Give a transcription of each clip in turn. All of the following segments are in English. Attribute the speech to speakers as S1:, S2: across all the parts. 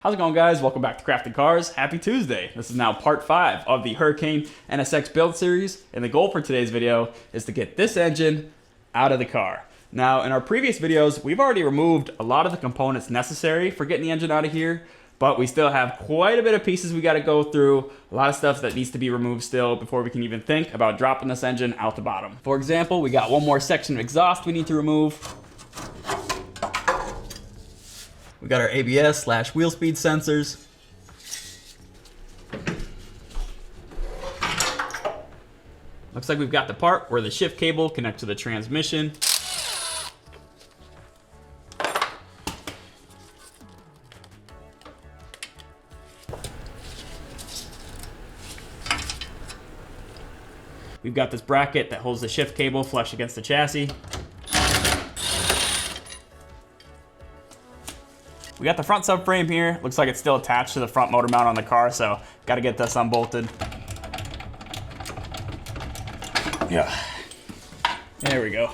S1: How's it going, guys? Welcome back to Crafted Cars. Happy Tuesday. This is now part 5 of the Hurricane NSX build series, and the goal for today's video is to get this engine out of the car. Now, in our previous videos, we've already removed a lot of the components necessary for getting the engine out of here, but we still have quite a bit of pieces we got to go through, a lot of stuff that needs to be removed still before we can even think about dropping this engine out the bottom. For example, we got one more section of exhaust we need to remove. We got our ABS/wheel speed sensors. Looks like we've got the part where the shift cable connects to the transmission. We've got this bracket that holds the shift cable flush against the chassis. We got the front subframe here. Looks like it's still attached to the front motor mount on the car, so got to get this unbolted. Yeah. There we go.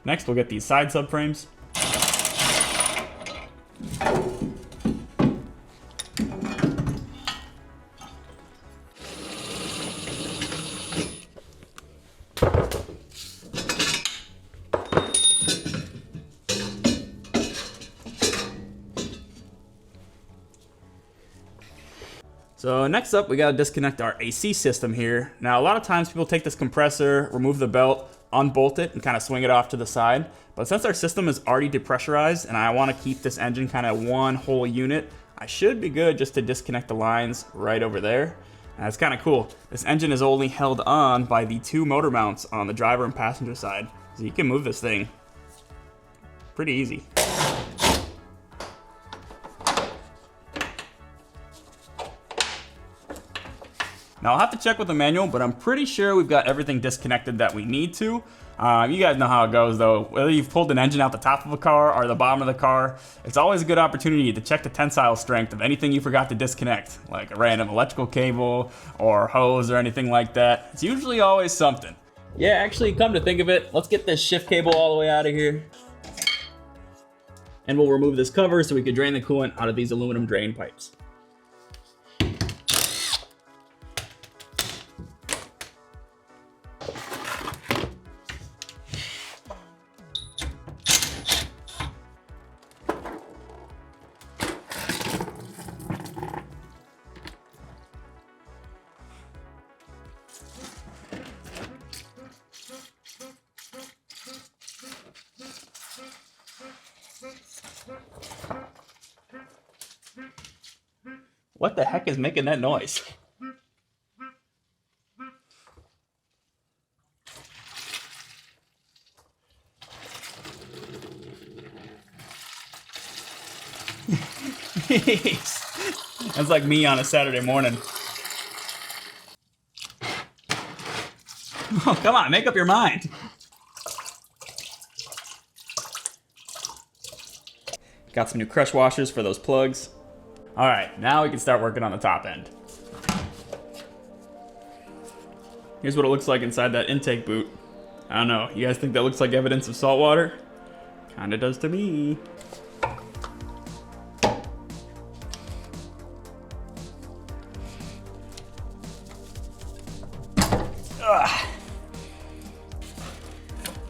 S1: Next, we'll get these side subframes. So next up, we gotta disconnect our AC system here. Now, a lot of times people take this compressor, remove the belt, unbolt it, and kind of swing it off to the side. But since our system is already depressurized and I wanna keep this engine kind of one whole unit, I should be good just to disconnect the lines right over there. And that's kind of cool. This engine is only held on by the 2 motor mounts on the driver and passenger side. So you can move this thing pretty easy. Now, I'll have to check with the manual, but I'm pretty sure we've got everything disconnected that we need to. You guys know how it goes, though. Whether you've pulled an engine out the top of a car or the bottom of the car, it's always a good opportunity to check the tensile strength of anything you forgot to disconnect, like a random electrical cable or hose or anything like that. It's usually always something. Yeah, actually, come to think of it, let's get this shift cable all the way out of here. And we'll remove this cover so we can drain the coolant out of these aluminum drain pipes. What the heck is making that noise? That's like me on a Saturday morning. Oh, come on, make up your mind. Got some new crush washers for those plugs. All right, now we can start working on the top end. Here's what it looks like inside that intake boot. I don't know, you guys think that looks like evidence of salt water? Kinda does to me. Ugh.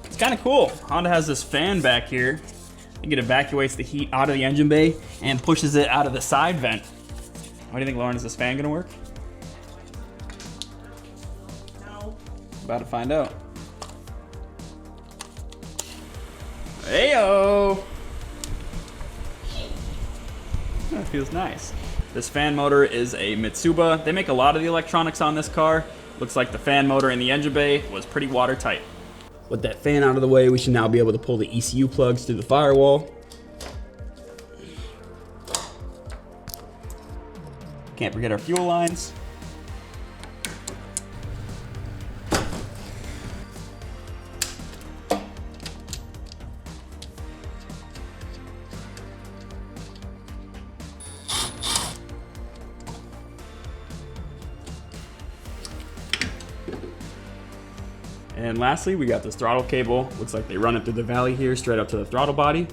S1: It's kinda cool. Honda has this fan back here. I think it evacuates the heat out of the engine bay and pushes it out of the side vent. What do you think, Lauren? Is this fan gonna work? No. About to find out. Heyo! That feels nice. This fan motor is a Mitsuba. They make a lot of the electronics on this car. Looks like the fan motor in the engine bay was pretty watertight. With that fan out of the way, we should now be able to pull the ECU plugs through the firewall. Can't forget our fuel lines. And lastly, we got this throttle cable. Looks like they run it through the valley here, straight up to the throttle body.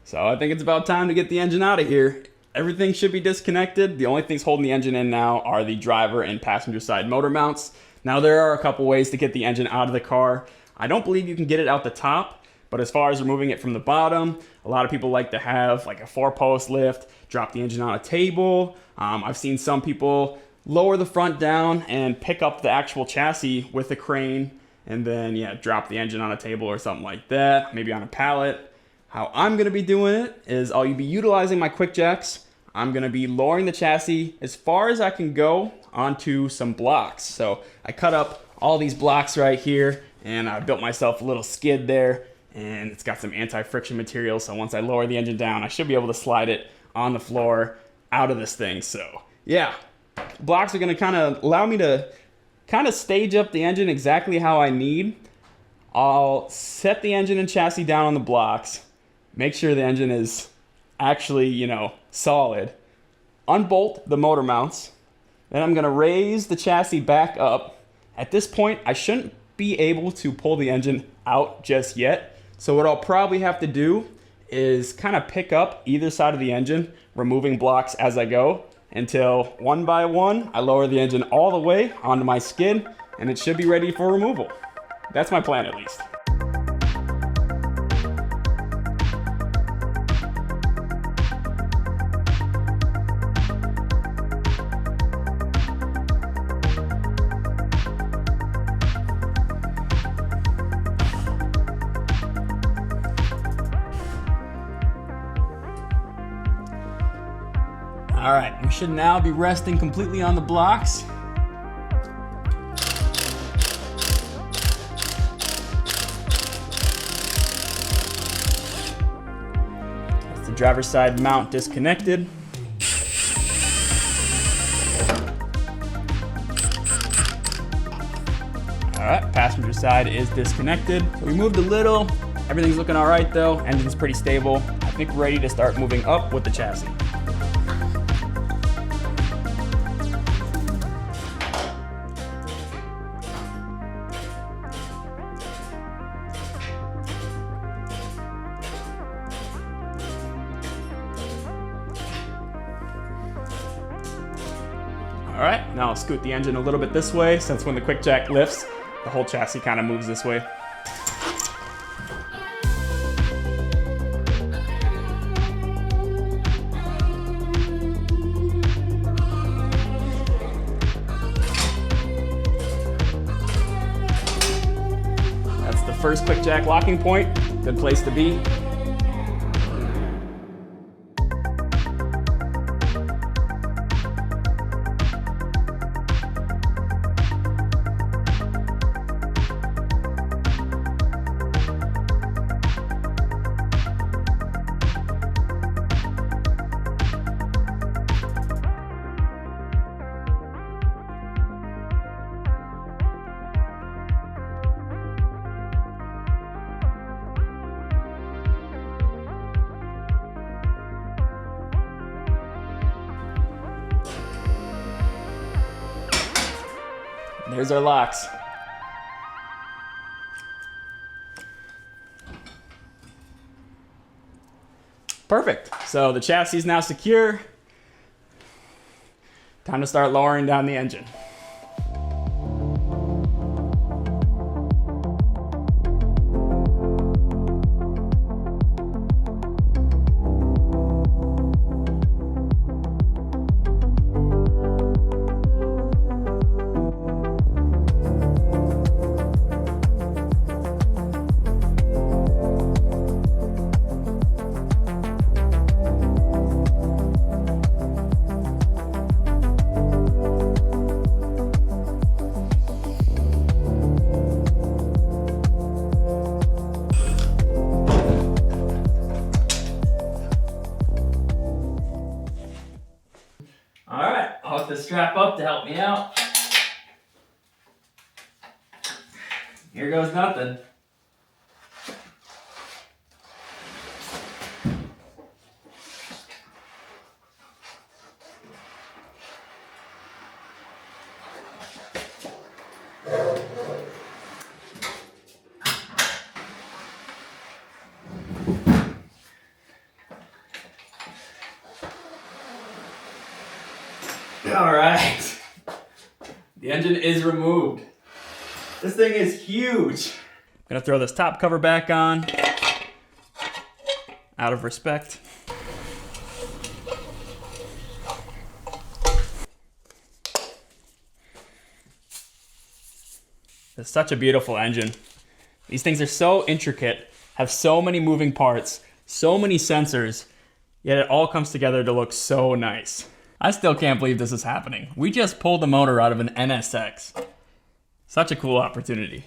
S1: So I think it's about time to get the engine out of here. Everything should be disconnected. The only things holding the engine in now are the driver and passenger side motor mounts. Now there are a couple ways to get the engine out of the car. I don't believe you can get it out the top, but as far as removing it from the bottom, a lot of people like to have like a 4-post lift, drop the engine on a table. I've seen some people lower the front down and pick up the actual chassis with a crane and then drop the engine on a table or something like that, maybe on a pallet. How I'm gonna be doing it is I'll be utilizing my quick jacks. I'm gonna be lowering the chassis as far as I can go onto some blocks. So I cut up all these blocks right here and I built myself a little skid there, and it's got some anti-friction material. So once I lower the engine down, I should be able to slide it on the floor out of this thing. So yeah, blocks are gonna kind of allow me to kind of stage up the engine exactly how I need. I'll set the engine and chassis down on the blocks, make sure the engine is actually, solid. Unbolt the motor mounts. Then I'm gonna raise the chassis back up. At this point, I shouldn't be able to pull the engine out just yet. So what I'll probably have to do is kind of pick up either side of the engine, removing blocks as I go, until one by one, I lower the engine all the way onto my skid, and it should be ready for removal. That's my plan, at least. All right, we should now be resting completely on the blocks. That's the driver's side mount disconnected. All right, passenger side is disconnected. So we moved a little. Everything's looking all right though. Engine's pretty stable. I think we're ready to start moving up with the chassis. All right, now I'll scoot the engine a little bit this way, since when the quick jack lifts, the whole chassis kind of moves this way. That's the first quick jack locking point. Good place to be. There's our locks. Perfect. So the chassis is now secure. Time to start lowering down the engine. I'll hook the strap up to help me out. Here goes nothing. All right. The engine is removed. This thing is huge. I'm gonna throw this top cover back on, out of respect. It's such a beautiful engine. These things are so intricate, have so many moving parts, so many sensors, yet it all comes together to look so nice. I still can't believe this is happening. We just pulled the motor out of an NSX. Such a cool opportunity.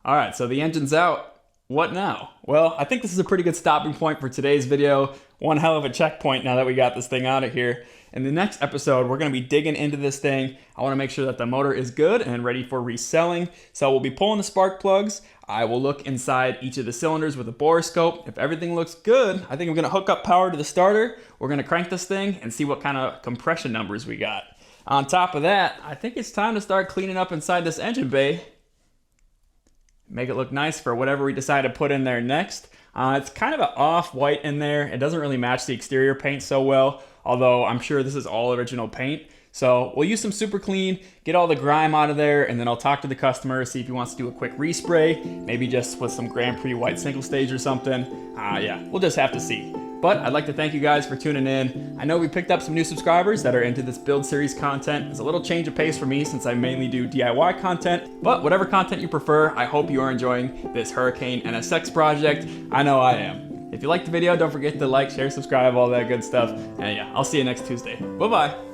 S1: All right, so the engine's out. What now? Well, I think this is a pretty good stopping point for today's video. One hell of a checkpoint now that we got this thing out of here. In the next episode, we're gonna be digging into this thing. I wanna make sure that the motor is good and ready for reselling. So we'll be pulling the spark plugs. I will look inside each of the cylinders with a borescope. If everything looks good, I think I'm gonna hook up power to the starter. We're gonna crank this thing and see what kind of compression numbers we got. On top of that, I think it's time to start cleaning up inside this engine bay. Make it look nice for whatever we decide to put in there next. It's kind of an off-white in there. It doesn't really match the exterior paint so well, although I'm sure this is all original paint. So we'll use some super clean, get all the grime out of there, and then I'll talk to the customer, see if he wants to do a quick respray, maybe just with some Grand Prix white single stage or something. Yeah, we'll just have to see. But I'd like to thank you guys for tuning in. I know we picked up some new subscribers that are into this build series content. It's a little change of pace for me since I mainly do DIY content, but whatever content you prefer, I hope you are enjoying this Hurricane NSX project. I know I am. If you liked the video, don't forget to like, share, subscribe, all that good stuff. And yeah, I'll see you next Tuesday. Bye-bye.